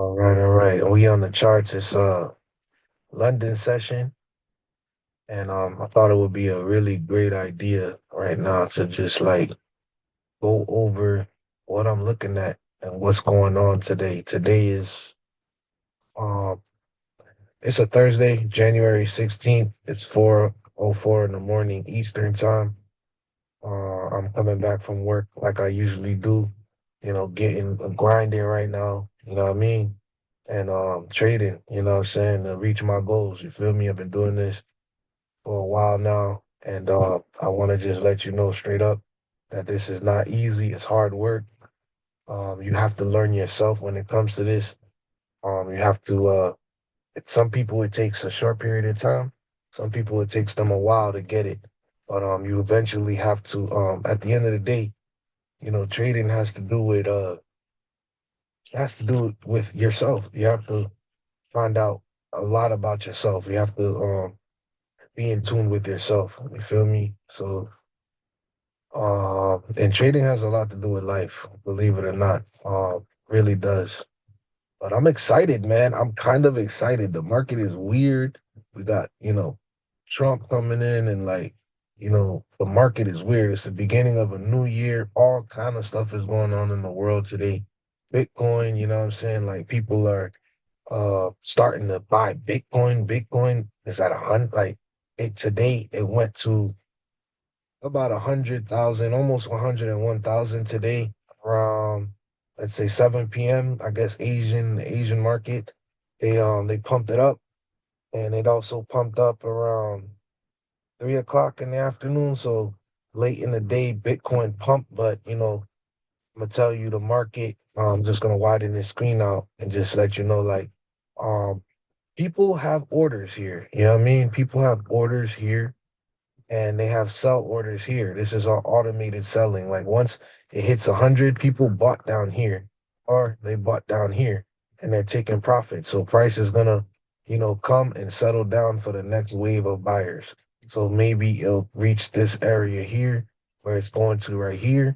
All right. And we on the charts. It's London session, and I thought it would be a really great idea right now to just like go over what I'm looking at and what's going on today. Today is um it's a Thursday, January 16th. It's 4:04 in the morning Eastern time. I'm coming back from work like I usually do, getting grinding right now, you know what I mean? And trading, you know what I'm saying, to reach my goals. You feel me? I've been doing this for a while now, and I want to just let you know straight up that this is not easy. It's hard work. You have to learn yourself when it comes to this. You have to some people it takes a short period of time. Some people it takes them a while to get it. But you eventually have to at the end of the day, trading has to do with yourself. You have to find out a lot about yourself. You have to be in tune with yourself. You feel me? So and trading has a lot to do with life, believe it or not. Really does. But I'm excited, man. I'm kind of excited. The market is weird. We got, Trump coming in and the market is weird. It's the beginning of a new year. All kind of stuff is going on in the world today. Bitcoin, you know what I'm saying? Like people are starting to buy Bitcoin. Bitcoin is at 100, like it today it went to about 100,000, almost 101,000 today around, let's say 7 p.m. I guess Asian market. They pumped it up, and it also pumped up around 3 o'clock in the afternoon. So late in the day, Bitcoin pumped, but I'm gonna tell you the market. I'm just gonna widen the screen out and just let you know, like, um, people have orders here. You know what I mean? People have orders here and they have sell orders here. This is all automated selling. Like once it hits 100, people bought down here or they bought down here and they're taking profit. So price is gonna, come and settle down for the next wave of buyers. So maybe it'll reach this area here where it's going to right here.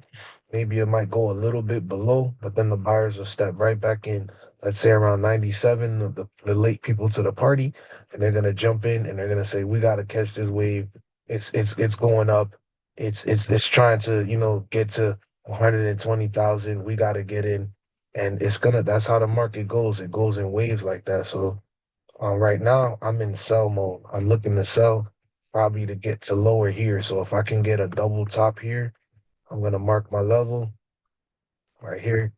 Maybe it might go a little bit below, but then the buyers will step right back in. Let's say around 97, the late people to the party, and they're gonna jump in and they're gonna say, "We gotta catch this wave. It's going up. It's trying to, get to 120,000. We got to get in, and that's how the market goes. It goes in waves like that. So right now I'm in sell mode. I'm looking to sell probably to get to lower here. So if I can get a double top here, I'm gonna mark my level right here.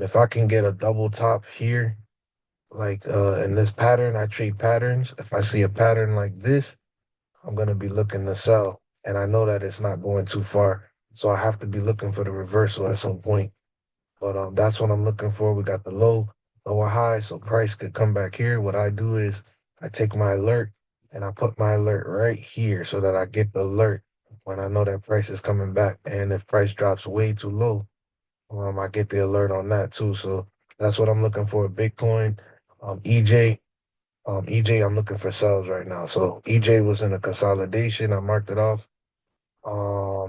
If I can get a double top here, like in this pattern, I trade patterns. If I see a pattern like this, I'm gonna be looking to sell, and I know that it's not going too far, so I have to be looking for the reversal at some point. But that's what I'm looking for. We got the lower high, so price could come back here. What I do is I take my alert and I put my alert right here so that I get the alert when I know that price is coming back. And if price drops way too low, I get the alert on that too. So that's what I'm looking for. Bitcoin, EJ. EJ, I'm looking for sales right now. So EJ was in a consolidation. I marked it off.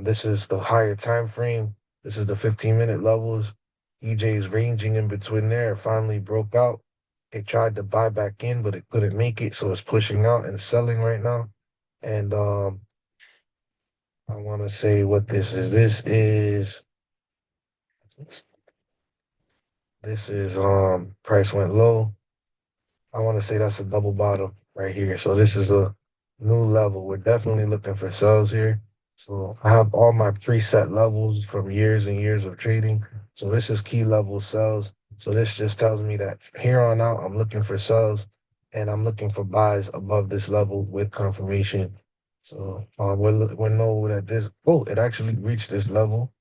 This is the higher time frame. This is the 15-minute levels. EJ is ranging in between there. It finally broke out. It tried to buy back in, but it couldn't make it. So it's pushing out and selling right now. And I want to say what this is. This is price went low. I want to say that's a double bottom right here. So this is a new level. We're definitely looking for sales here. So I have all my preset levels from years and years of trading. So this is key level sales. So this just tells me that here on out, I'm looking for sales and I'm looking for buys above this level with confirmation. So we know that it actually reached this level.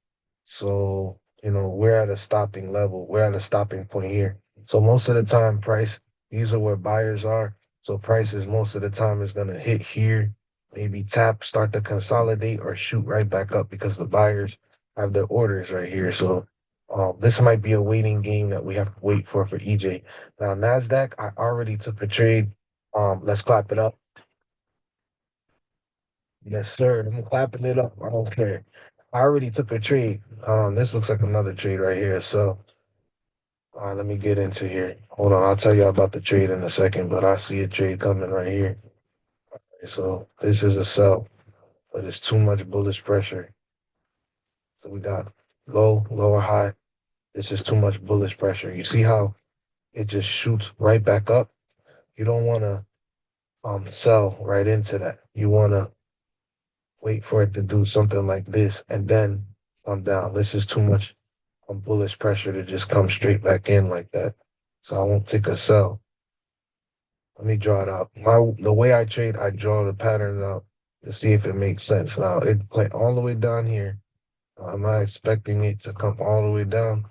So, we're at a stopping level. We're at a stopping point here. So most of the time, these are where buyers are. So prices most of the time is going to hit here, maybe tap, start to consolidate or shoot right back up because the buyers have their orders right here. So this might be a waiting game that we have to wait for EJ. Now, NASDAQ, I already took a trade. Let's clap it up. Yes, sir. I'm clapping it up. I don't care. I already took a trade. This looks like another trade right here. So All right, let me get into here. Hold on, I'll tell you about the trade in a second, but I see a trade coming right here. So this is a sell, but it's too much bullish pressure. So we got low, lower, high. This is too much bullish pressure. You see how it just shoots right back up? You don't want to sell right into that. You want to wait for it to do something like this and then come down. This is too much bullish pressure to just come straight back in like that. So I won't take a sell. Let me draw it out. The way I trade, I draw the pattern out to see if it makes sense. Now it went all the way down here. Am I expecting it to come all the way down?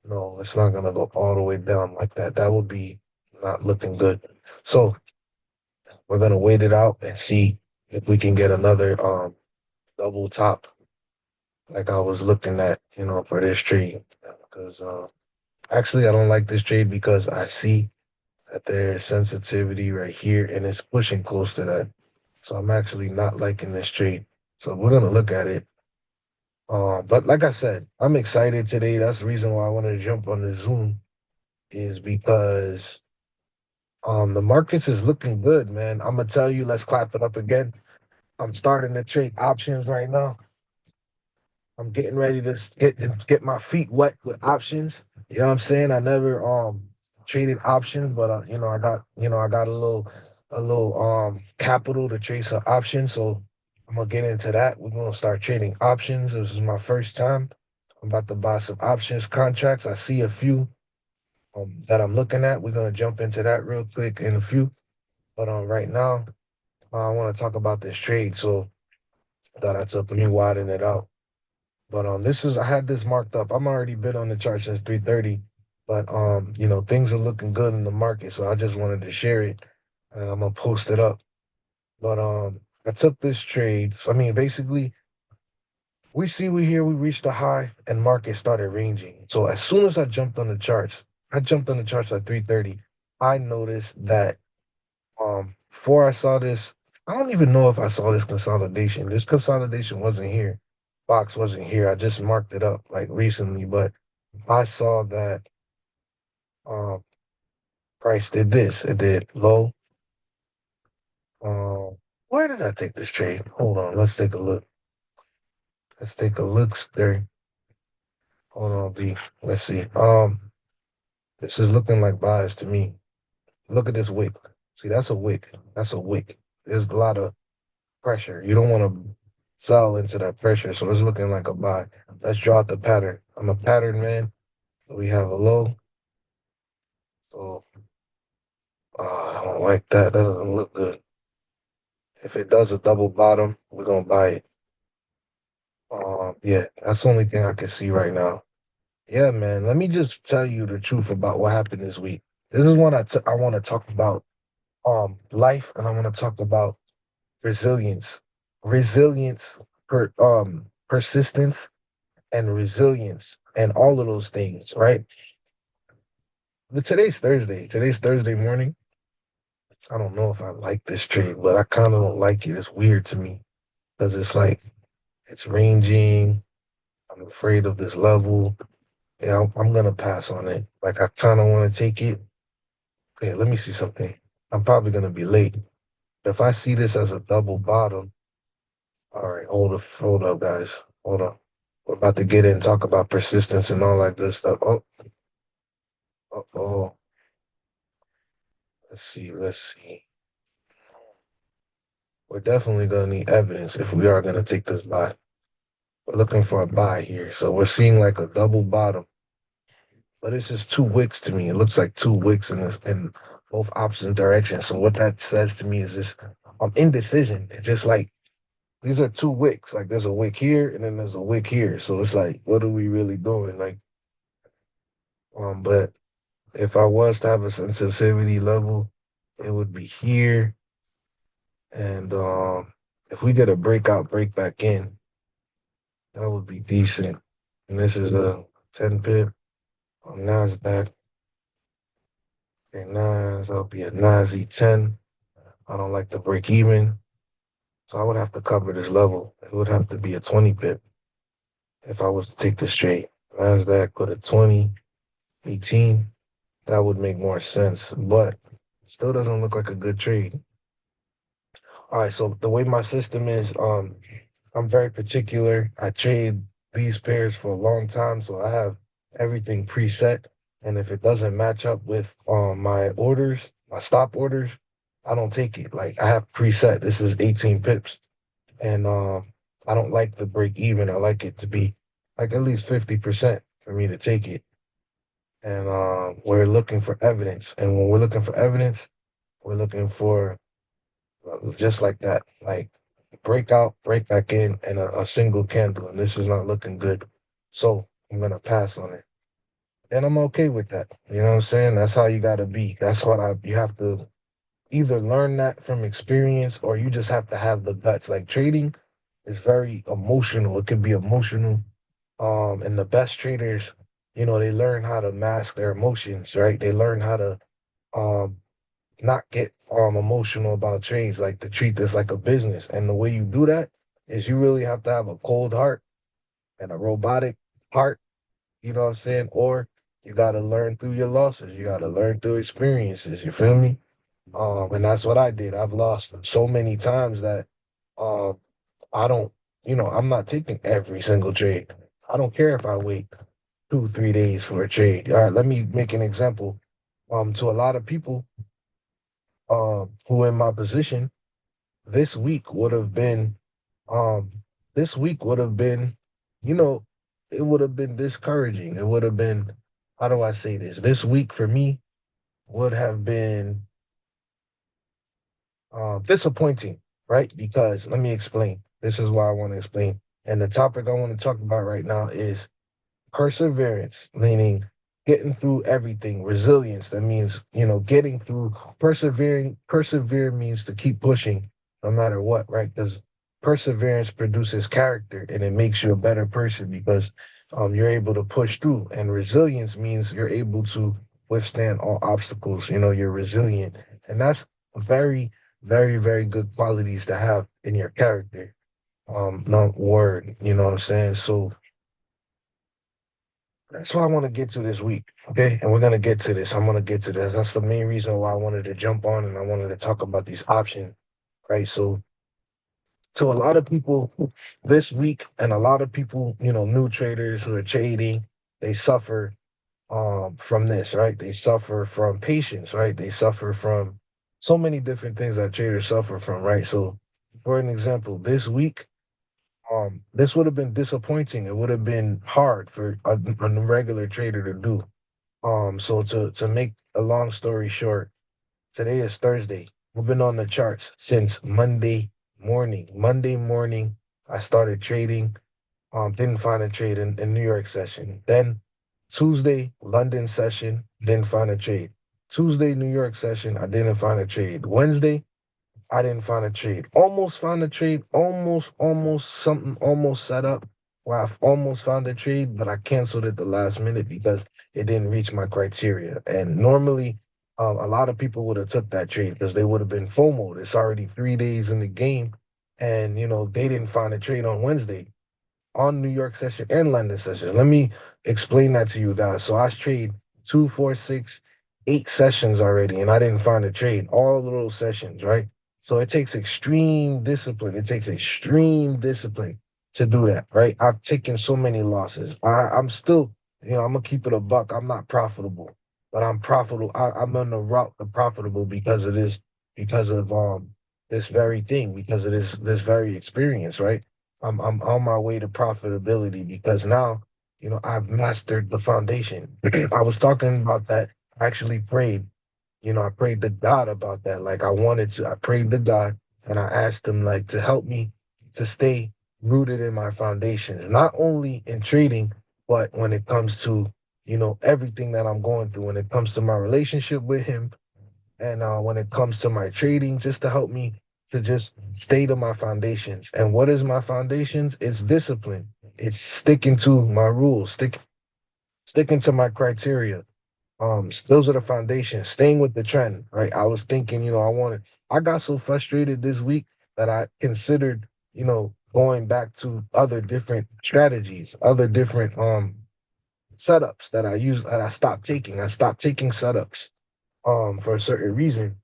No, it's not gonna go all the way down like that. That would be not looking good. So we're gonna wait it out and see if we can get another double top like I was looking at, for this trade. Because actually I don't like this trade because I see that there's sensitivity right here and it's pushing close to that. So I'm actually not liking this trade. So we're gonna look at it. But like I said, I'm excited today. That's the reason why I want to jump on the Zoom is because the markets is looking good, man. I'm gonna tell you, let's clap it up again. I'm starting to trade options right now. I'm getting ready to get my feet wet with options. You know what I'm saying? I never traded options, but I got a little capital to trade some options. So I'm gonna get into that. We're gonna start trading options. This is my first time. I'm about to buy some options contracts. I see a few that I'm looking at. We're gonna jump into that real quick in a few. But right now, I want to talk about this trade. So that I took. Let me widen it out. But I had this marked up. I'm already been on the chart since 3:30, but things are looking good in the market, so I just wanted to share it, and I'm gonna post it up. But I took this trade. So I mean, basically, we reached a high, and market started ranging. So as soon as I jumped on the charts at 3:30. I noticed that before I saw this, I don't even know if I saw this consolidation. This consolidation wasn't here. Box wasn't here. I just marked it up like recently, but I saw that um price did this. It did low. Where did I take this trade? Hold on, let's take a look. Let's take a look there. Hold on, B. Let's see. This is looking like buys to me. Look at this wick. See, that's a wick. That's a wick. There's a lot of pressure. You don't want to sell into that pressure, so it's looking like a buy. Let's draw out the pattern. I'm a pattern man. We have a low. So I don't like that. That doesn't look good. If it does a double bottom, we're gonna buy it. Yeah, that's the only thing I can see right now. Yeah, man. Let me just tell you the truth about what happened this week. This is what I want to talk about. Life, and I want to talk about resilience, resilience, persistence, and resilience, and all of those things. Right. Today's Thursday. Today's Thursday morning. I don't know if I like this trade, but I kind of don't like it. It's weird to me because it's like it's ranging. I'm afraid of this level. Yeah, I'm gonna pass on it. Like I kind of want to take it. Okay, let me see something. I'm probably gonna be late. If I see this as a double bottom, all right, hold up, guys. Hold up. We're about to get in, talk about persistence and all that good stuff. Oh. Let's see. We're definitely gonna need evidence if we are gonna take this buy. We're looking for a buy here, so we're seeing like a double bottom. But it's just two wicks to me. It looks like two wicks in both opposite directions. So what that says to me is just indecision. It's just like these are two wicks. Like there's a wick here and then there's a wick here. So it's like, what are we really doing? Like, but if I was to have a sensitivity level, it would be here. And if we get a breakout, break back in, that would be decent. And this is a 10 pip on NASDAQ. Okay, nines, that'll be a NASI 10. I don't like to break even. So I would have to cover this level. It would have to be a 20 pip if I was to take this trade. NASDAQ put a 20. 18. That would make more sense, but still doesn't look like a good trade. All right, so the way my system is, I'm very particular. I trade these pairs for a long time, so I have everything preset. And if it doesn't match up with my orders, my stop orders, I don't take it. Like I have preset. This is 18 pips, and I don't like the break even. I like it to be like at least 50% for me to take it. And we're looking for evidence. And when we're looking for evidence, we're looking for just like that, like break out, break back in, and a single candle. And this is not looking good. So I'm gonna pass on it. And I'm okay with that. You know what I'm saying? That's how you gotta be. That's what you have to either learn that from experience or you just have to have the guts. Like trading is very emotional. It can be emotional. And the best traders, they learn how to mask their emotions, right? They learn how to um not get emotional about trades, like to treat this like a business. And the way you do that is you really have to have a cold heart and a robotic heart, you know what I'm saying? Or you gotta learn through your losses. You gotta learn through experiences. You feel me? And that's what I did. I've lost so many times that um I don't, I'm not taking every single trade. I don't care if I wait 2, 3 days for a trade. All right, let me make an example. To a lot of people who in my position, this week would have been um this week would have been, you know, it would have been discouraging. It would have been, how do I say this? This week for me would have been disappointing, right? Because let me explain. This is why I want to explain. And the topic I want to talk about right now is perseverance, meaning getting through everything. Resilience, that means, getting through, persevering. Persevere means to keep pushing no matter what, right? Because perseverance produces character and it makes you a better person because you're able to push through. And resilience means you're able to withstand all obstacles. You're resilient. And that's very, very, very good qualities to have in your character. Not word, you know what I'm saying? So that's what I want to get to this week. Okay. And we're going to get to this. I'm going to get to this. That's the main reason why I wanted to jump on and I wanted to talk about these options. Right. So, to a lot of people this week, and a lot of people, new traders who are trading, they suffer from this, right? They suffer from patience, right? They suffer from so many different things that traders suffer from, right? So, for an example, this week, this would have been disappointing. It would have been hard for a regular trader to do. So to make a long story short, today is Thursday. We've been on the charts since Monday morning. Monday morning, I started trading. Didn't find a trade in New York session. Then Tuesday, London session, didn't find a trade. Tuesday, New York session, I didn't find a trade. Wednesday, I didn't find a trade. Almost found a trade. Almost something almost set up where I've almost found a trade, but I canceled it the last minute because it didn't reach my criteria. And normally, a lot of people would have took that trade because they would have been FOMO. It's already 3 days in the game, and they didn't find a trade on Wednesday on New York session and London session. Let me explain that to you guys. So I trade 2, 4, 6, 8 sessions already, and I didn't find a trade. All of those sessions, right? So it takes extreme discipline. It takes extreme discipline to do that, right? I've taken so many losses. I'm still, I'm gonna keep it a buck. I'm not profitable, but I'm profitable. I'm on the route to profitable because of this, because of this very thing, because of this very experience, right? I'm on my way to profitability because now, I've mastered the foundation. I was talking about that. I actually prayed. I prayed to God about that. Like I wanted to. I prayed to God and I asked him like to help me to stay rooted in my foundations, not only in trading, but when it comes to, everything that I'm going through, when it comes to my relationship with him, and when it comes to my trading, just to help me to just stay to my foundations. And what is my foundations? It's discipline. It's sticking to my rules, sticking to my criteria. Those are the foundations. Staying with the trend, right? I was thinking, I got so frustrated this week that I considered, going back to other different strategies, other different setups that I use that I stopped taking. I stopped taking setups for a certain reason.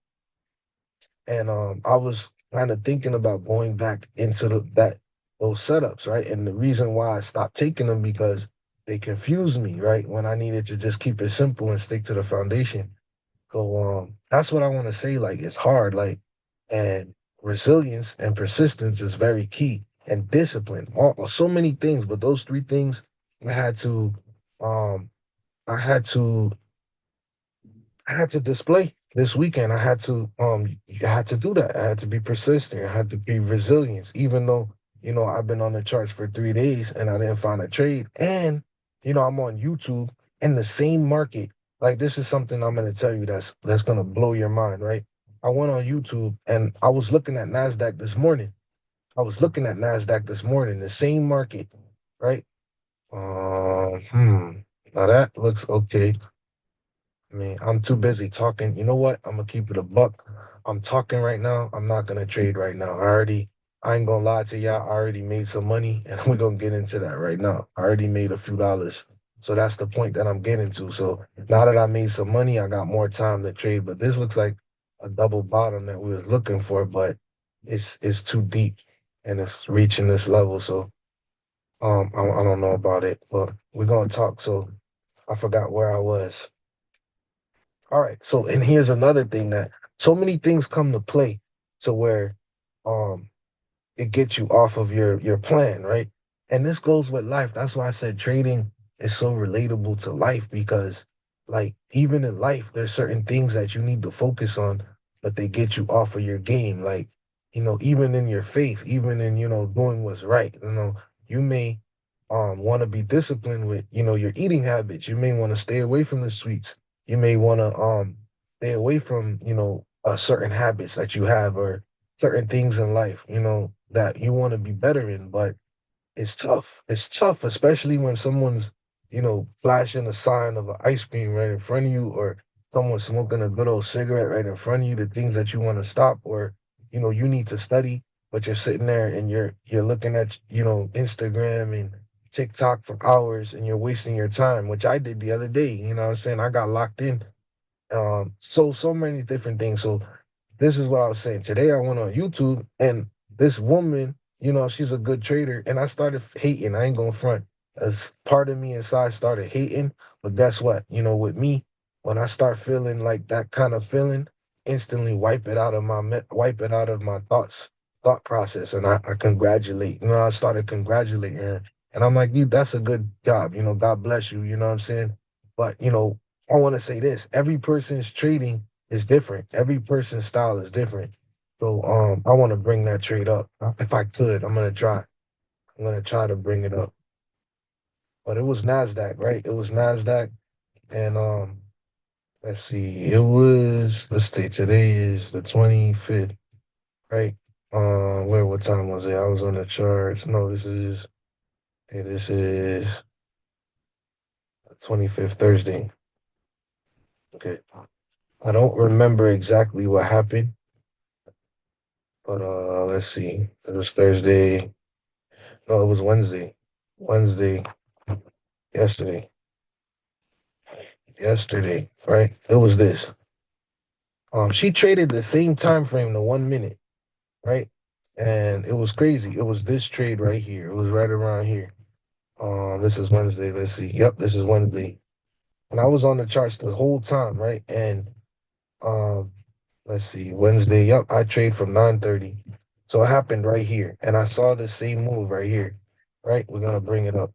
And I was kind of thinking about going back into those setups, right? And the reason why I stopped taking them because they confused me, right? When I needed to just keep it simple and stick to the foundation. So that's what I want to say. Like it's hard, like and resilience and persistence is very key and discipline. So many things, but those three things I had to um I had to I had to display this weekend. I had to do that. I had to be persistent. I had to be resilient, even though, I've been on the charts for 3 days and I didn't find a trade. And, I'm on YouTube in the same market. Like this is something I'm gonna tell you that's gonna blow your mind, right? I went on YouTube and I was looking at NASDAQ this morning. The same market, right? Now that looks okay. I mean, I'm too busy talking. You know what? I'm gonna keep it a buck. I'm talking right now. I'm not gonna trade right now. I ain't gonna lie to y'all. I already made some money, and we're gonna get into that right now. I already made a few dollars. So that's the point that I'm getting to. So now that I made some money, I got more time to trade. But this looks like a double bottom that we was looking for, but it's too deep and it's reaching this level. So I don't know about it, but we're gonna talk. So I forgot where I was. All right. So, and here's another thing that so many things come to play to where um it gets you off of your plan, right? And this goes with life. That's why I said trading is so relatable to life because like even in life, there's certain things that you need to focus on, but they get you off of your game. Like, even in your faith, even in, doing what's right, you may want to be disciplined with, your eating habits. You may want to stay away from the sweets. You may want to stay away from, certain habits that you have or certain things in life, that you want to be better in, but it's tough. It's tough, especially when someone's, flashing a sign of an ice cream right in front of you, or someone smoking a good old cigarette right in front of you, the things that you want to stop, or, you need to study, but you're sitting there and you're looking at, Instagram and TikTok for hours and you're wasting your time, which I did the other day. You know what I'm saying? I got locked in. So many different things. So this is what I was saying. Today I went on YouTube and this woman, she's a good trader, and I started hating. I ain't gonna front. As part of me inside started hating, but guess what? With me, when I start feeling like that kind of feeling, instantly wipe it out of my thought process, and I congratulate. I started congratulating her, and I'm like, dude, that's a good job. God bless you. You know what I'm saying? But I want to say this: every person's trading is different. Every person's style is different. So I want to bring that trade up. If I could, I'm gonna try. I'm gonna try to bring it up. But it was Nasdaq, right? It was Nasdaq, and let's see, let's see, today is the 25th, right? What time was it? I was on the charts. No, this is 25th Thursday. Okay, I don't remember exactly what happened, but let's see. It was Thursday. No, it was Wednesday. Wednesday, yesterday. Yesterday, right? It was this. She traded the same time frame, the 1 minute, right? And it was crazy. It was this trade right here. It was right around here. This is Wednesday. Let's see. Yep, this is Wednesday. And I was on the charts the whole time, right? And um, let's see, Wednesday. Yep, I trade from 9:30. So it happened right here. And I saw the same move right here. Right? We're gonna bring it up.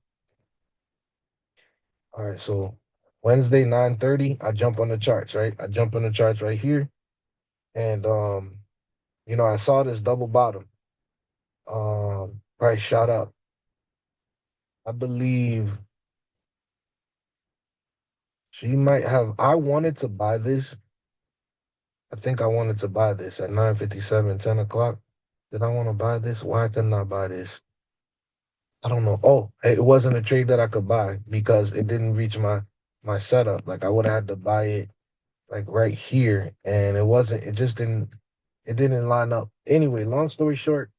All right, so Wednesday, 9:30, I jump on the charts, right? I jump on the charts right here. And I saw this double bottom. Price shot up. I believe she might have. I wanted to buy this. I think I wanted to buy this at 9:57, 10 o'clock. Did I want to buy this? Why couldn't I buy this? I don't know. Oh, it wasn't a trade that I could buy because it didn't reach my setup. Like I would have had to buy it like right here, and it just didn't line up. Anyway, long story short,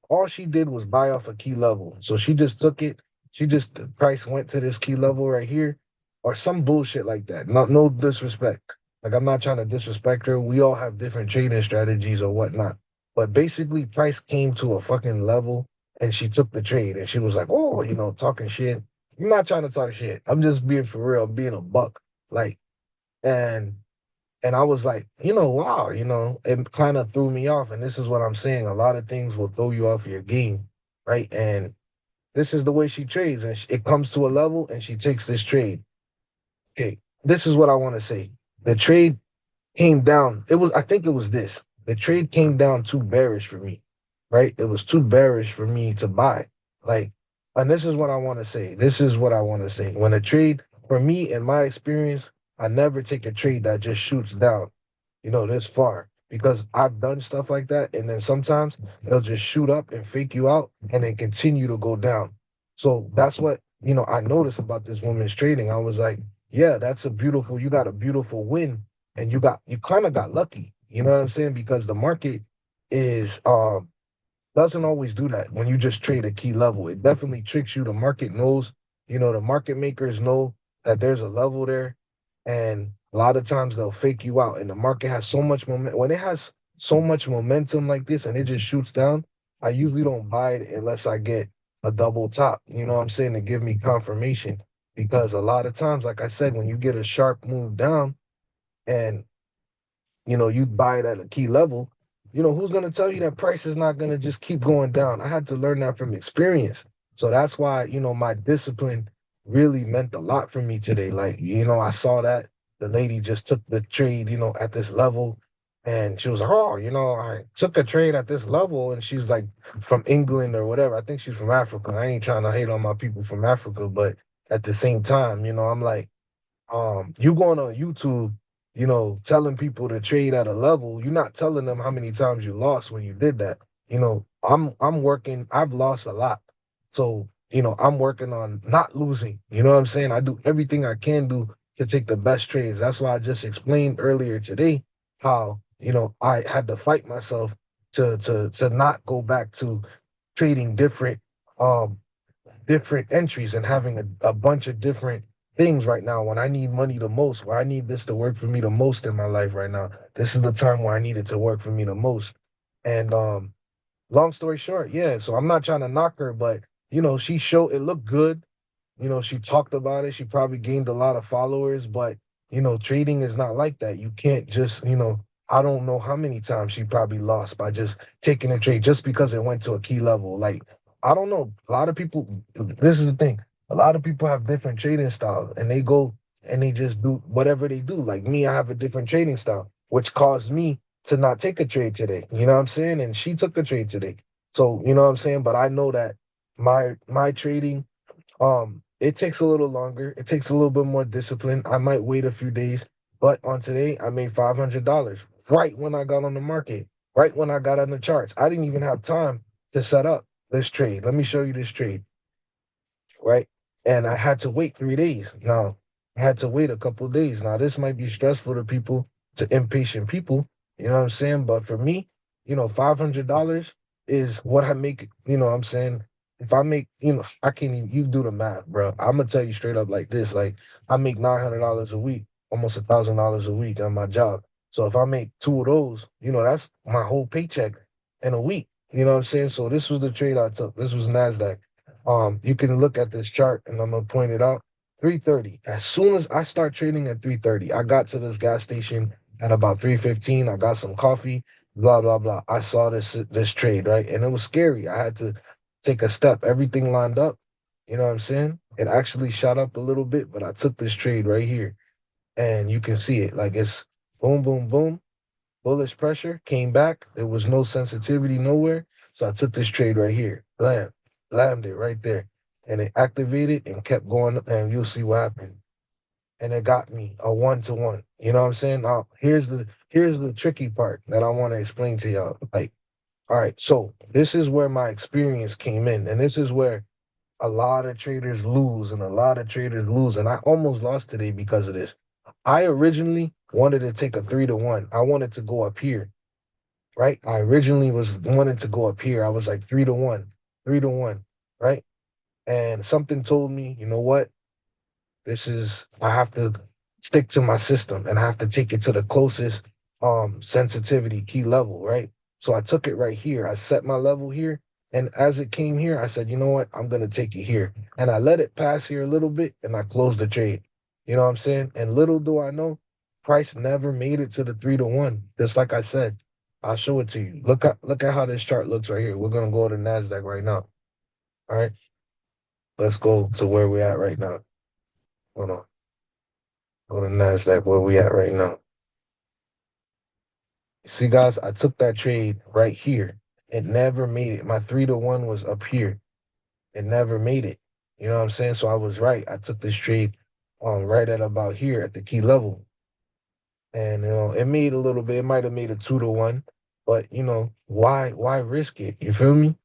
all she did was buy off a key level. So she just took it. The price went to this key level right here, or some bullshit like that. No disrespect. Like I'm not trying to disrespect her. We all have different trading strategies or whatnot. But basically, price came to a fucking level, and she took the trade, and she was like, "Oh, talking shit." I'm not trying to talk shit. I'm just being for real. I'm being a buck. Like, and and I was like, wow, it kind of threw me off. And this is what I'm saying. A lot of things will throw you off your game, right? And this is the way she trades, and it comes to a level, and she takes this trade. Okay, this is what I want to say. The trade came down. I think it was this. The trade came down too bearish for me, right? It was too bearish for me to buy. Like, and this is what I want to say. This is what I want to say. When a trade, for me, in my experience, I never take a trade that just shoots down, this far. Because I've done stuff like that. And then sometimes they'll just shoot up and fake you out and then continue to go down. So that's what, I noticed about this woman's trading. I was like, yeah, you got a beautiful win, and you kind of got lucky. You know what I'm saying? Because the market is doesn't always do that when you just trade a key level. It definitely tricks you. The market knows, the market makers know that there's a level there, and a lot of times they'll fake you out. And the market has so much momentum. When it has so much momentum like this and it just shoots down, I usually don't buy it unless I get a double top. You know what I'm saying? To give me confirmation. Because a lot of times, like I said, when you get a sharp move down and you buy it at a key level, who's going to tell you that price is not going to just keep going down? I had to learn that from experience. So that's why, my discipline really meant a lot for me today. Like, I saw that the lady just took the trade, at this level. And she was like, oh, I took a trade at this level. And she's like from England or whatever. I think she's from Africa. I ain't trying to hate on my people from Africa, but at the same time, I'm like, you going on YouTube, telling people to trade at a level, you're not telling them how many times you lost when you did that. I'm working, I've lost a lot. So, I'm working on not losing. You know what I'm saying? I do everything I can do to take the best trades. That's why I just explained earlier today how, I had to fight myself to not go back to trading um different entries and having a bunch of different things right now when I need money the most, where I need this to work for me the most in my life right now. This is the time where I need it to work for me the most. And long story short, yeah. So I'm not trying to knock her, but she showed it looked good. She talked about it. She probably gained a lot of followers, but trading is not like that. You can't just, I don't know how many times she probably lost by just taking a trade just because it went to a key level. Like, I don't know. A lot of people, this is the thing. A lot of people have different trading styles and they go and they just do whatever they do. Like me, I have a different trading style, which caused me to not take a trade today. You know what I'm saying? And she took a trade today. So, you know what I'm saying? But I know that my trading it takes a little longer. It takes a little bit more discipline. I might wait a few days, but on today, I made $500 right when I got on the market, right when I got on the charts. I didn't even have time to set up this trade. Let me show you this trade, right? And I had to wait 3 days. Now, I had to wait a couple of days. Now, this might be stressful to people, to impatient people. You know what I'm saying? But for me, $500 is what I make. You know what I'm saying? If I make, I can't even, you do the math, bro. I'm gonna tell you straight up like this. Like, I make $900 a week, almost $1,000 a week on my job. So if I make two of those, that's my whole paycheck in a week. You know what I'm saying? So this was the trade I took. This was NASDAQ. You can look at this chart and I'm gonna point it out. 3:30. As soon as I start trading at 3:30, I got to this gas station at about 3:15. I got some coffee, blah blah blah. I saw this trade, right? And it was scary. I had to take a step. Everything lined up. You know what I'm saying? It actually shot up a little bit, but I took this trade right here. And you can see it. Like it's boom, boom, boom. Bullish pressure came back. There was no sensitivity nowhere. So I took this trade right here. Blam. Blammed it right there. And it activated and kept going. And you'll see what happened. And it got me a 1-to-1. You know what I'm saying? Now here's the tricky part that I want to explain to y'all. Like, all right, so this is where my experience came in. And this is where a lot of traders lose and a lot of traders lose. And I almost lost today because of this. I originally wanted to take a 3-to-1. I wanted to go up here, right? I originally was wanting to go up here. I was like 3-to-1, 3-to-1, right? And something told me, you know what? I have to stick to my system and I have to take it to the closest sensitivity key level, right? So I took it right here. I set my level here. And as it came here, I said, you know what? I'm gonna take it here. And I let it pass here a little bit and I closed the trade. You know what I'm saying? And little do I know, price never made it to the 3 to 1. Just like I said, I'll show it to you. Look at how this chart looks right here. We're gonna go to NASDAQ right now. All right. Let's go to where we're at right now. Hold on. Go to NASDAQ where we at right now. See, guys, I took that trade right here. It never made it. My 3 to 1 was up here. It never made it. You know what I'm saying? So I was right. I took this trade right at about here at the key level. And it made a little bit. It might have made a 2 to 1, but why risk it? You feel me?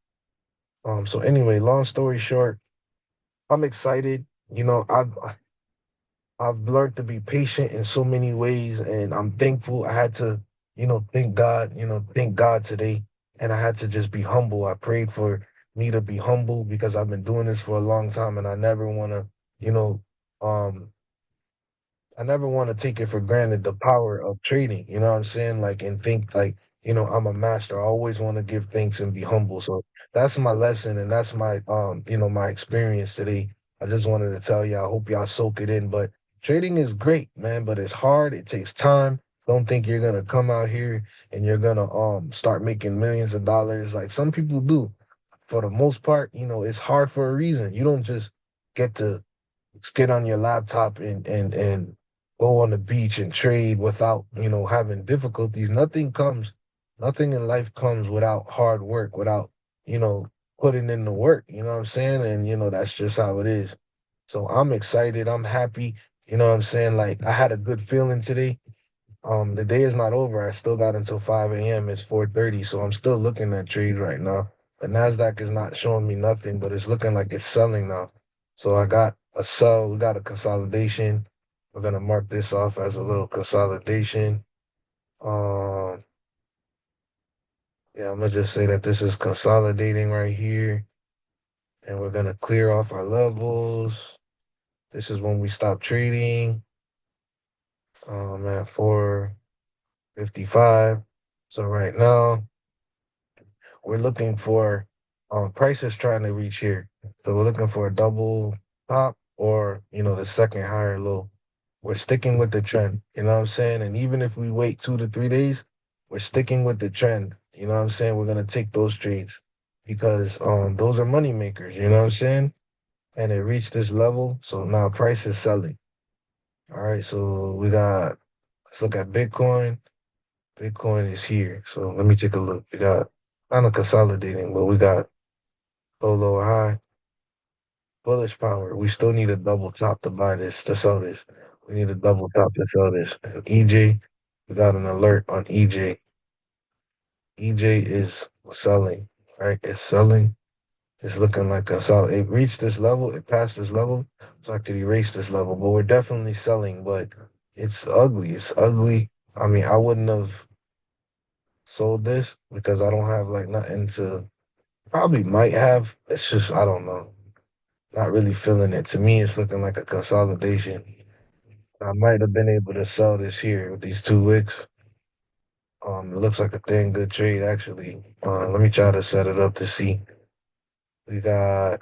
So anyway, long story short, I'm excited. I've learned to be patient in so many ways, and I'm thankful. I had to, thank God today, and I had to just be humble. I prayed for me to be humble because I've been doing this for a long time, and you know, um, I never want to take it for granted the power of trading. You know what I'm saying? Like and think like I'm a master. I always want to give thanks and be humble. So that's my lesson, and that's my experience today. I just wanted to tell you. I hope y'all soak it in. But trading is great, man. But it's hard. It takes time. Don't think you're gonna come out here and you're gonna start making millions of dollars like some people do. For the most part, it's hard for a reason. You don't just get to get on your laptop and go on the beach and trade without having difficulties. Nothing in life comes without hard work, without you know putting in the work. You know what I'm saying? And that's just how it is. So I'm excited. I'm happy. You know what I'm saying? Like I had a good feeling today. The day is not over. I still got until 5 a.m. It's 4:30, so I'm still looking at trades right now. The Nasdaq is not showing me nothing, but it's looking like it's selling now. So I got a sell. We got a consolidation. We're gonna mark this off as a little consolidation. Um, yeah, I'm gonna just say that this is consolidating right here, and we're gonna clear off our levels. This is when we stop trading. At 4:55. So right now. We're looking for price is trying to reach here. So we're looking for a double top or the second higher low. We're sticking with the trend. You know what I'm saying? And even if we wait 2 to 3 days, we're sticking with the trend. You know what I'm saying? We're gonna take those trades because those are money makers, you know what I'm saying? And it reached this level. So now price is selling. All right, so let's look at Bitcoin. Bitcoin is here. So let me take a look. We got kind of consolidating, but we got low, lower, high, bullish power. We still need a double top to buy this, to sell this. We need a double top to sell this. And EJ, we got an alert on EJ. EJ is selling, right? It's selling. It's looking like a solid. It reached this level. It passed this level, so I could erase this level. But we're definitely selling. But it's ugly. It's ugly. I mean, I wouldn't have sold this because I don't have like nothing to. Probably might have. It's just I don't know. Not really feeling it. To me, it's looking like a consolidation. I might have been able to sell this here with these 2 wicks. It looks like a dang good trade actually. Let me try to set it up to see. We got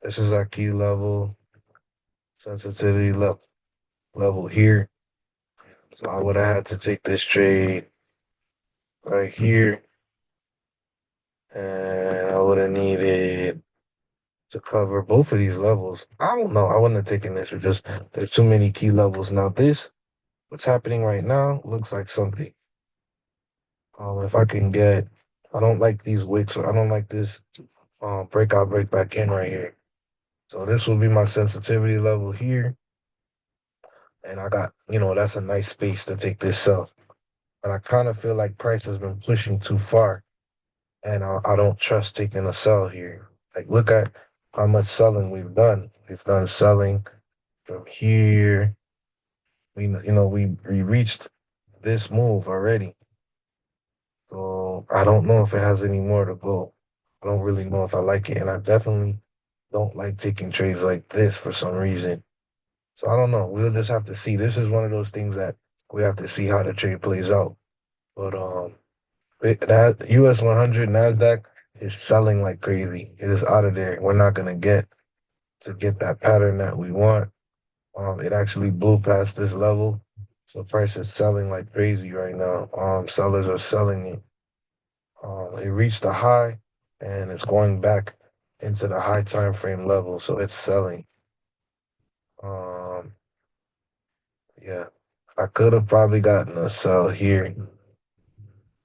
this is our key level, sensitivity level here. So I would have had to take this trade right here, and I would have needed to cover both of these levels. I don't know. I wouldn't have taken this because there's too many key levels. Now this, what's happening right now, looks like something. If I can get, I don't like these wicks. I don't like this breakout, break back in right here. So this will be my sensitivity level here. And I got, that's a nice space to take this sell. But I kind of feel like price has been pushing too far. And I don't trust taking a sell here. Like, look at how much selling we've done. We've done selling from here. We reached this move already. So I don't know if it has any more to go. I don't really know if I like it, and I definitely don't like taking trades like this for some reason. So I don't know. We'll just have to see. This is one of those things that we have to see how the trade plays out. But that US 100 Nasdaq is selling like crazy. It is out of there. We're not gonna get that pattern that we want. It actually blew past this level, so price is selling like crazy right now. Sellers are selling it. It reached a high, and it's going back into the high time frame level, so it's selling. Um, yeah, I could have probably gotten a sell here.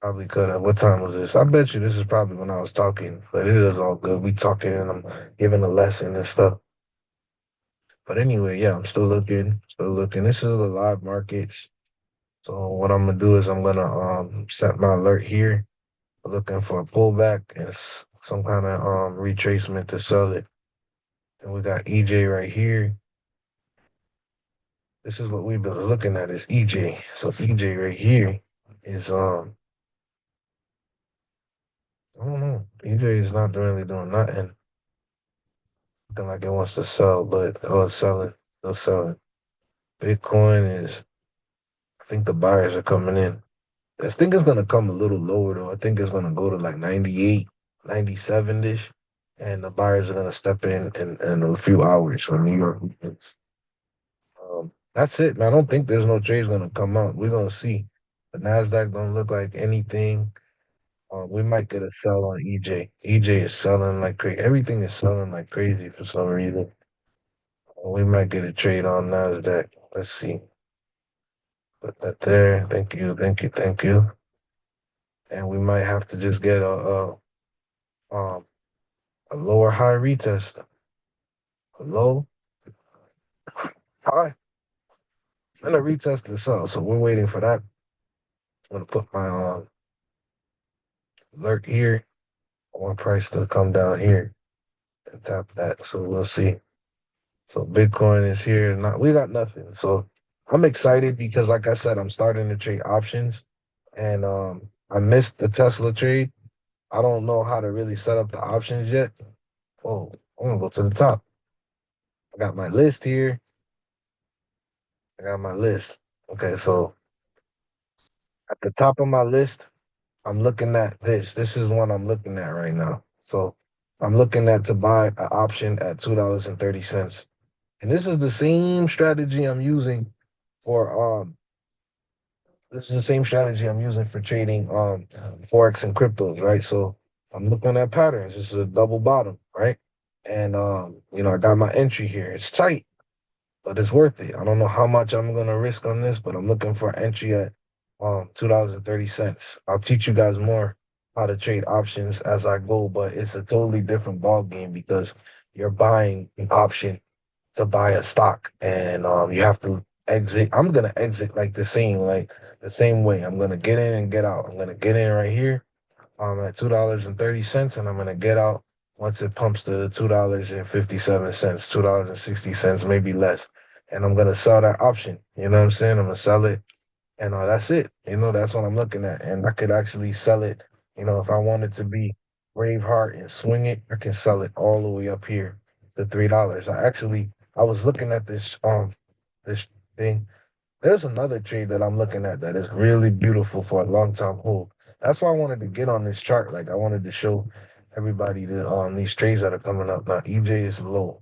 Probably could have. What time was this? I bet you this is probably when I was talking, but it is all good. We talking and I'm giving a lesson and stuff. But anyway, yeah, I'm still looking, still looking. This is the live markets. So what I'm gonna do is I'm gonna set my alert here, looking for a pullback and some kind of retracement to sell it. And we got EJ right here. This is what we've been looking at is EJ. So EJ right here is I don't know. EJ is not really doing nothing. Looking like it wants to sell, but it's selling. Still selling. Bitcoin is I think the buyers are coming in. I think it's gonna come a little lower though. I think it's gonna go to like 98, 97-ish. And the buyers are gonna step in a few hours for New York weekends. That's it, man. I don't think there's no trades gonna come out. We're gonna see. The Nasdaq don't look like anything. We might get a sell on EJ. EJ is selling like crazy. Everything is selling like crazy for some reason. We might get a trade on Nasdaq. Let's see. Put that there. Thank you. Thank you. Thank you. And we might have to just get um a lower high retest. A low high and a retest to sell. So we're waiting for that. I'm gonna put my alert here. I want price to come down here and tap that. So we'll see. So Bitcoin is here. Not we got nothing. So I'm excited because like I said, I'm starting to trade options and I missed the Tesla trade. I don't know how to really set up the options yet. Oh, I'm gonna go to the top. I got my list here. I got my list. Okay, so at the top of my list, I'm looking at this. This is one I'm looking at right now. So I'm looking at to buy an option at $2.30. And this is the same strategy I'm using for this is the same strategy I'm using for trading forex and cryptos, right? So I'm looking at patterns. This is a double bottom, right? And I got my entry here. It's tight, but it's worth it. I don't know how much I'm gonna risk on this, but I'm looking for entry at $2.30. I'll teach you guys more how to trade options as I go, but it's a totally different ball game because you're buying an option to buy a stock and you have to exit. I'm gonna exit like the same way. I'm gonna get in and get out. I'm gonna get in right here at $2.30 and I'm gonna get out once it pumps to $2.57, $2.60, maybe less. And I'm gonna sell that option. You know what I'm saying? I'm gonna sell it and that's it. That's what I'm looking at. And I could actually sell it, if I wanted to be Braveheart and swing it, I can sell it all the way up here to $3. I was looking at this thing. There's another trade that I'm looking at that is really beautiful for a long time hold. That's why I wanted to get on this chart. Like I wanted to show everybody these trades that are coming up. Now EJ is low.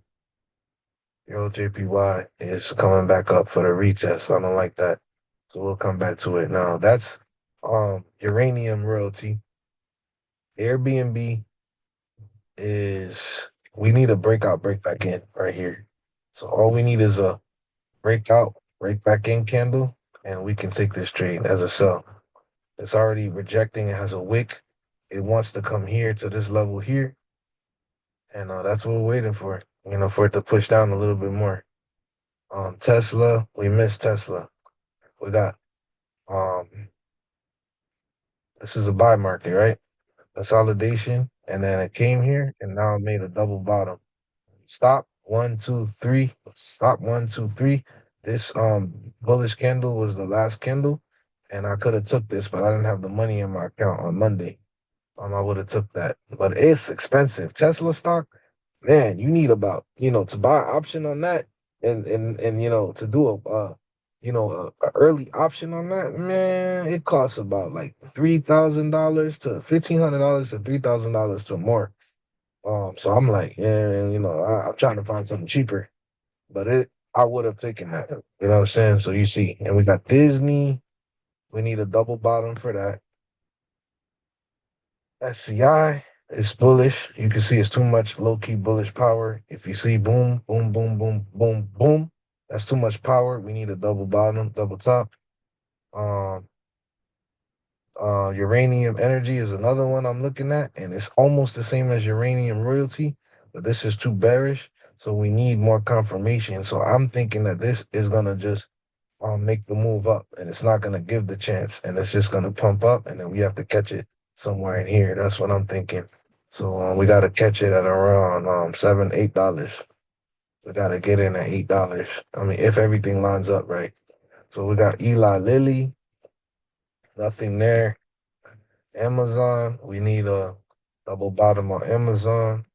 Euro JPY is coming back up for the retest. I don't like that. So we'll come back to it. Now that's uranium royalty. Airbnb is we need a breakout, break back in right here. So all we need is a breakout, break back in candle, and we can take this trade as a sell. It's already rejecting. It has a wick. It wants to come here to this level here, and that's what we're waiting for. For it to push down a little bit more. Tesla, we missed Tesla. We got um, this is a buy market, right? Consolidation, and then it came here, and now it made a double bottom. Stop 1, 2, 3. Stop 1, 2, 3. This bullish candle was the last candle, and I could have took this, but I didn't have the money in my account on Monday. I would have took that, but it's expensive. Tesla stock, man, you need about to buy an option on that. And to do a early option on that, man, it costs about like $3,000 to $1,500 to $3,000 to more. So I'm like, yeah, I'm trying to find something cheaper, but I would have taken that. You know what I'm saying? So you see, and we got Disney. We need a double bottom for that. SCI is bullish. You can see it's too much low key bullish power. If you see boom, boom, boom, boom, boom, boom, that's too much power. We need a double bottom, double top. Um, Uranium Energy is another one I'm looking at, and it's almost the same as Uranium Royalty, but this is too bearish. So we need more confirmation. So I'm thinking that this is gonna just make the move up, and it's not gonna give the chance, and it's just gonna pump up, and then we have to catch it somewhere in here. That's what I'm thinking. So we got to catch it at around $7, $8. We got to get in at $8. I mean, if everything lines up right. So we got Eli Lilly, nothing there. Amazon, we need a double bottom on Amazon.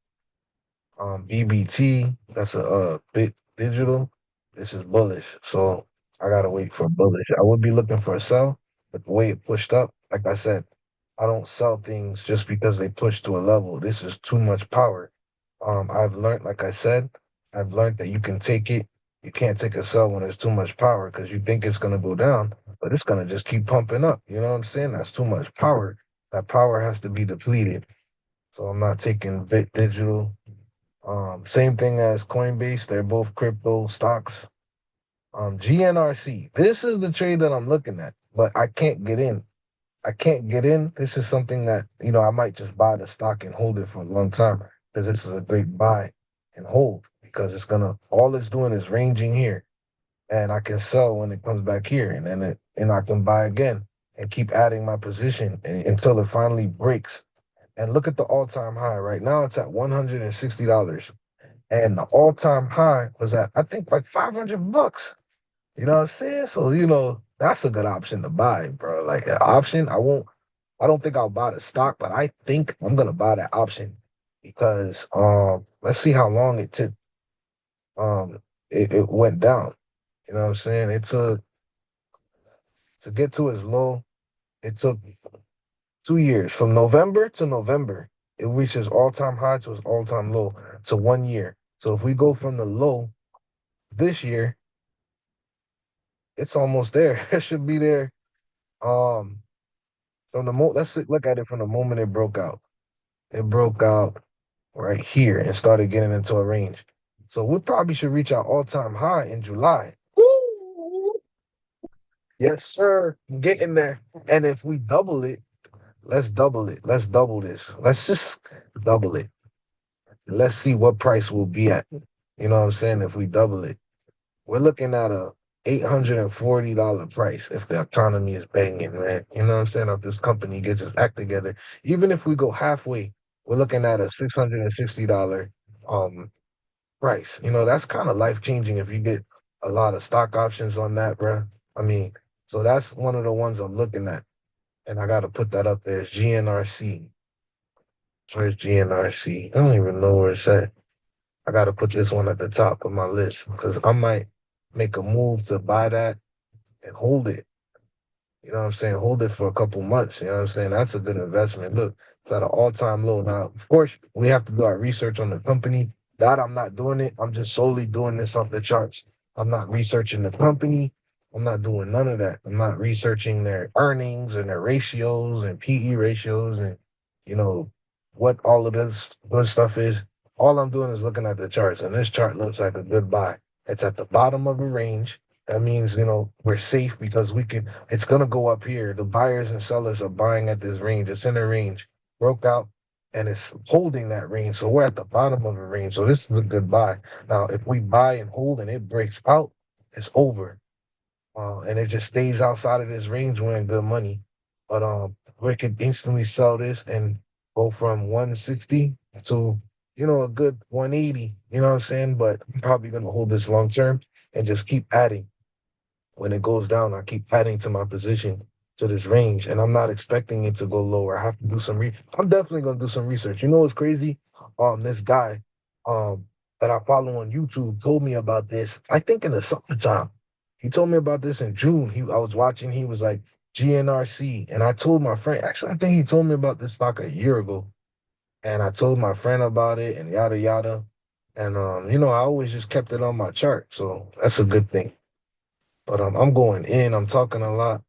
BBT, that's a bit digital. This is bullish, so I gotta wait for bullish. I would be looking for a sell, but the way it pushed up, like I said, I don't sell things just because they push to a level. This is too much power. I've learned, like I said, I've learned that you can take it. You can't take a sell when there's too much power because you think it's gonna go down, but it's gonna just keep pumping up. You know what I'm saying? That's too much power. That power has to be depleted. So I'm not taking Bit Digital. Same thing as Coinbase. They're both crypto stocks. GNRC. This is the trade that I'm looking at, but I can't get in. I can't get in. This is something that, I might just buy the stock and hold it for a long time because this is a great buy and hold because all it's doing is ranging here and I can sell when it comes back here and I can buy again and keep adding my position until it finally breaks. And look at the all-time high. Right now it's at $160. And the all-time high was at, I think, like $500. You know what I'm saying? So, that's a good option to buy, bro. Like an option, I don't think I'll buy the stock, but I think I'm gonna buy that option because let's see how long it took it went down. You know what I'm saying? It took to get to its low, it took 2 years. From November to November, it reached its all-time high to its all-time low to 1 year. So if we go from the low this year, it's almost there. It should be there. Um, let's look at it from the moment it broke out. It broke out right here and started getting into a range. So we probably should reach our all-time high in July. Woo! Yes, sir. Getting there. And if we double it, let's double it. Let's double this. Let's just double it. Let's see what price we'll be at. You know what I'm saying? If we double it. We're looking at a $840 price if the economy is banging, man. You know what I'm saying? If this company gets its act together, even if we go halfway, we're looking at a $660 um price. That's kind of life changing if you get a lot of stock options on that, bro. I mean, so that's one of the ones I'm looking at, and I got to put that up there. It's GNRC. Where's GNRC? I don't even know where it's at. I got to put this one at the top of my list because I might make a move to buy that and hold it. You know what I'm saying? Hold it for a couple months. You know what I'm saying? That's a good investment. Look, it's at an all-time low. Now, of course, we have to do our research on the company. That I'm not doing it. I'm just solely doing this off the charts. I'm not researching the company. I'm not doing none of that. I'm not researching their earnings and their ratios and PE ratios and you know what all of this good stuff is. All I'm doing is looking at the charts, and this chart looks like a good buy. It's at the bottom of a range. That means, we're safe because it's going to go up here. The buyers and sellers are buying at this range. It's in a range, broke out, and it's holding that range. So we're at the bottom of a range. So this is a good buy. Now, if we buy and hold and it breaks out, it's over. And it just stays outside of this range, we're in good money. But we could instantly sell this and go from 160 to, a good 180. You know what I'm saying? But I'm probably going to hold this long term and just keep adding. When it goes down, I keep adding to my position to this range, and I'm not expecting it to go lower. I have to do I'm definitely gonna do some research. You know what's crazy? This guy, um, that I follow on YouTube told me about this. I think in the summertime. He told me about this in June. I was watching. He was like GNRC, and I told my friend. Actually, I think he told me about this stock a year ago, and I told my friend about it, and yada yada. And I always just kept it on my chart, so that's a good thing. But I'm going in. I'm talking a lot.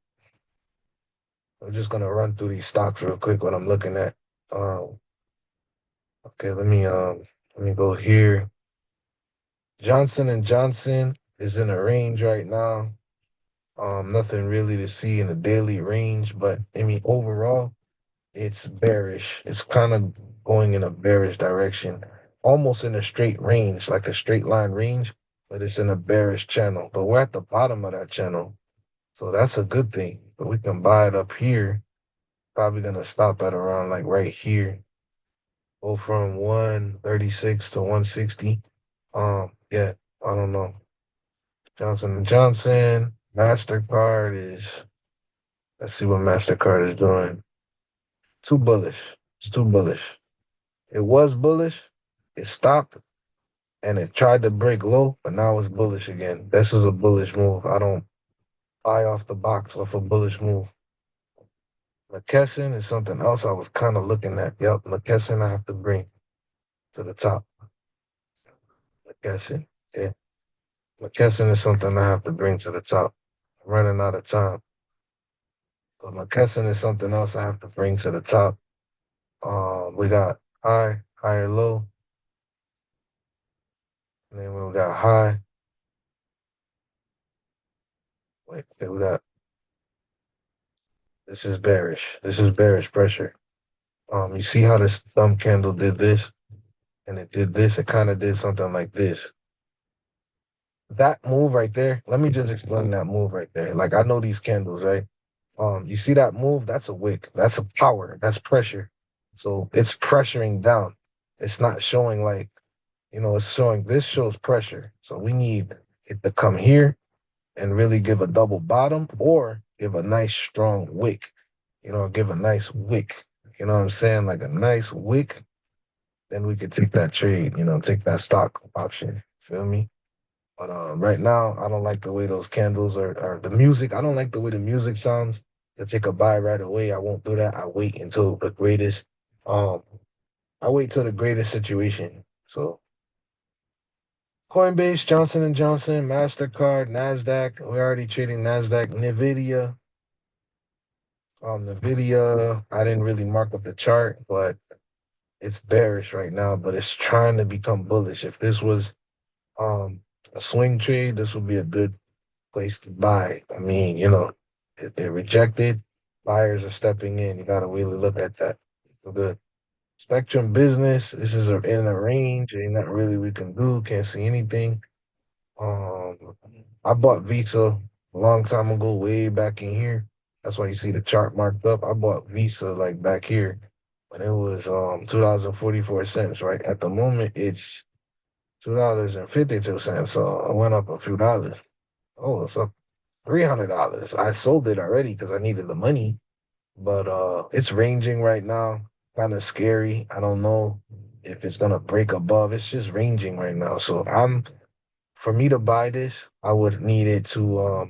I'm just gonna run through these stocks real quick. What I'm looking at. Um, okay, let me go here. Johnson and Johnson is in a range right now. Nothing really to see in the daily range, but I mean overall, it's bearish. It's kind of going in a bearish direction, almost in a straight range, like a straight line range, but it's in a bearish channel. But we're at the bottom of that channel, so that's a good thing. But we can buy it up here. Probably gonna stop at around like right here. Go from 136 to 160. Yeah, I don't know. Johnson and Johnson, MasterCard is, let's see what MasterCard is doing. Too bullish. It's too bullish. It was bullish. It stopped and it tried to break low, but now it's bullish again. This is a bullish move. I don't buy off the box off a bullish move. McKesson is something else I was kind of looking at. Yep, McKesson I have to bring to the top. McKesson. Yeah. McKesson is something I have to bring to the top. I'm running out of time. But McKesson is something else I have to bring to the top. We got high, higher, low. And then we got high. Wait, okay, we got this is bearish. This is bearish pressure. You see how this thumb candle did this and it did this? It kind of did something like this. That move right there, let me just explain that move right there. Like I know these candles, right? You see that move? That's a wick. That's a power. That's pressure. So it's pressuring down. It's not showing like, it's showing this shows pressure. So we need it to come here and really give a double bottom or give a nice strong wick. Give a nice wick. You know what I'm saying? Like a nice wick. Then we could take that trade, take that stock option. Feel me? But right now, I don't like the way those candles are the music. I don't like the way the music sounds. To take a buy right away, I won't do that. I wait until the greatest. Um, I wait till the greatest situation. So Coinbase, Johnson and Johnson, Mastercard, Nasdaq. We're already trading Nasdaq, Nvidia. Nvidia. I didn't really mark up the chart, but it's bearish right now. But it's trying to become bullish. If this was um a swing trade, this would be a good place to buy. I mean, it rejected. Buyers are stepping in. You got to really look at that. Good. Spectrum Business. This is in a range. Ain't nothing really we can do. Can't see anything. Um, I bought Visa a long time ago, way back in here. That's why you see the chart marked up. I bought Visa like back here when it was $2.44, right? At the moment it's $2.52. So I went up a few dollars. Oh, it's up $300. I sold it already because I needed the money, but it's ranging right now. Kind of scary. I don't know if it's gonna break above. It's just ranging right now. So for me to buy this, I would need it to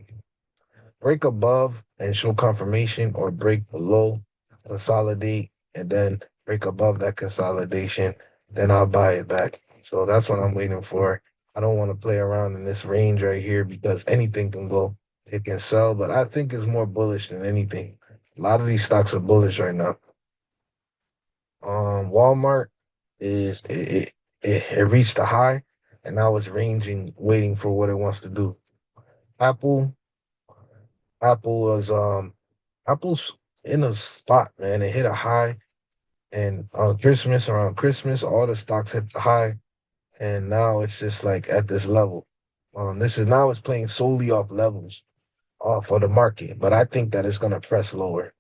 break above and show confirmation or break below, consolidate, and then break above that consolidation. Then I'll buy it back. So that's what I'm waiting for. I don't want to play around in this range right here because anything can go. It can sell, but I think it's more bullish than anything. A lot of these stocks are bullish right now. Walmart is it reached a high and now it's ranging, waiting for what it wants to do. Apple, Apple was Apple's in a spot, man. It hit a high, and on Christmas, around Christmas, all the stocks hit the high, and now it's just like at this level. This is now it's playing solely off levels, for the market, but I think that it's gonna press lower.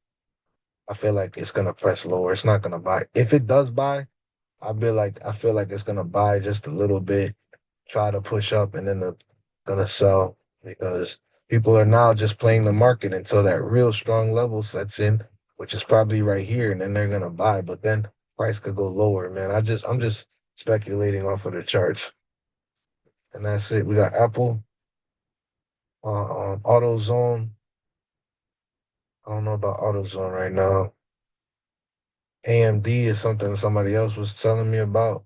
I feel like it's gonna press lower. It's not gonna buy. If it does buy, I feel like it's gonna buy just a little bit, try to push up, and then it's gonna sell because people are now just playing the market until that real strong level sets in, which is probably right here, and then they're gonna buy. But then price could go lower, man. I'm just speculating off of the charts. and that's it. We got Apple, AutoZone. I don't know about AutoZone right now. AMD is something somebody else was telling me about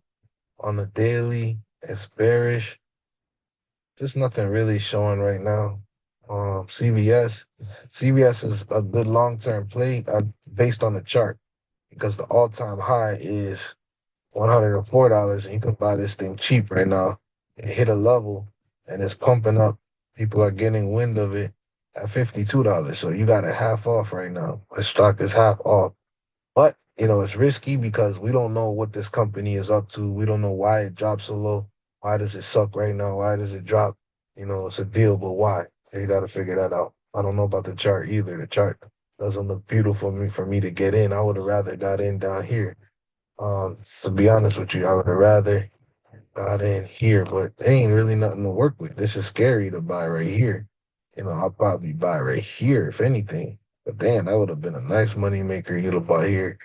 on the daily. It's bearish. Just nothing really showing right now. CVS. CVS is a good long-term play based on the chart because the all-time high is $104, and you can buy this thing cheap right now. It hit a level and it's pumping up. People are getting wind of it at $52. So you got it half off right now. The stock is half off. But it's risky because we don't know what this company is up to. We don't know why it dropped so low. Why does it suck right now? Why does it drop? It's a deal, but why? You got to figure that out. I don't know about the chart either. The chart doesn't look beautiful for me to get in. I would have rather got in down here. To be honest with you, I would have rather got in here, but there ain't really nothing to work with. This is scary to buy right here. I'll probably buy right here if anything. But damn, that would have been a nice money maker. You'd have bought here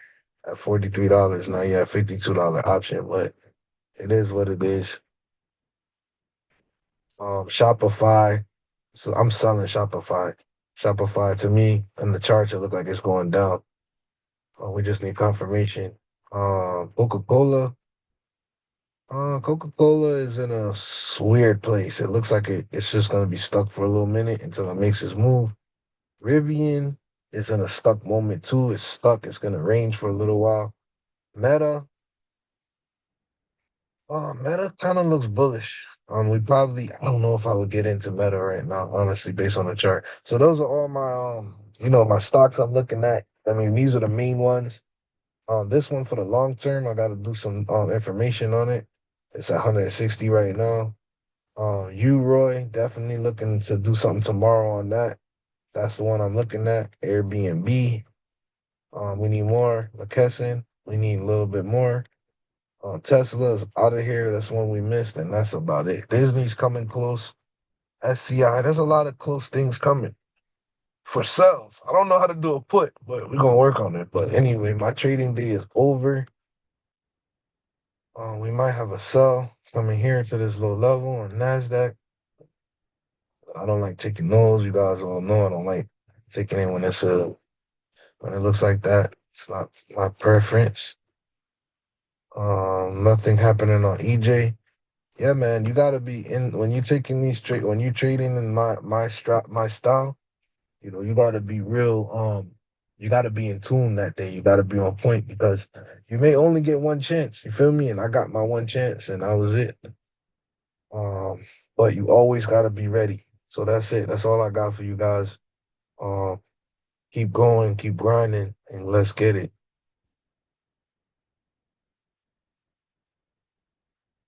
at $43. Now you have $52 option, but it is what it is. Shopify. So I'm selling Shopify. Shopify to me and the chart it look like it's going down. We just need confirmation. Coca-Cola. Coca-Cola is in a weird place. It looks like it's just gonna be stuck for a little minute until it makes its move. Rivian is in a stuck moment too. It's stuck. It's gonna range for a little while. Meta. Meta kind of looks bullish. I don't know if I would get into Meta right now, honestly, based on the chart. So those are all my stocks I'm looking at. I mean, these are the main ones. This one for the long term, I got to do some information on it. It's at 160 right now. Roy, definitely looking to do something tomorrow on that. That's the one I'm looking at. Airbnb. We need more. McKesson, we need a little bit more. Tesla's out of here. That's one we missed, and that's about it. Disney's coming close. SCI, there's a lot of close things coming for sales. I don't know how to do a put, but we're gonna work on it. But anyway, my trading day is over. We might have a sell coming here to this low level on Nasdaq. I don't like taking those. You guys all know I don't like taking it when it looks like that. It's not my preference. Nothing happening on EJ. Yeah, man, you gotta be in when you're taking these trade when you're trading in my style. You gotta be real. You gotta be in tune that day. You gotta be on point because you may only get one chance. You feel me? And I got my one chance, and that was it. Um, but you always gotta be ready. So that's it. That's all I got for you guys. Um, keep going, keep grinding, and let's get it.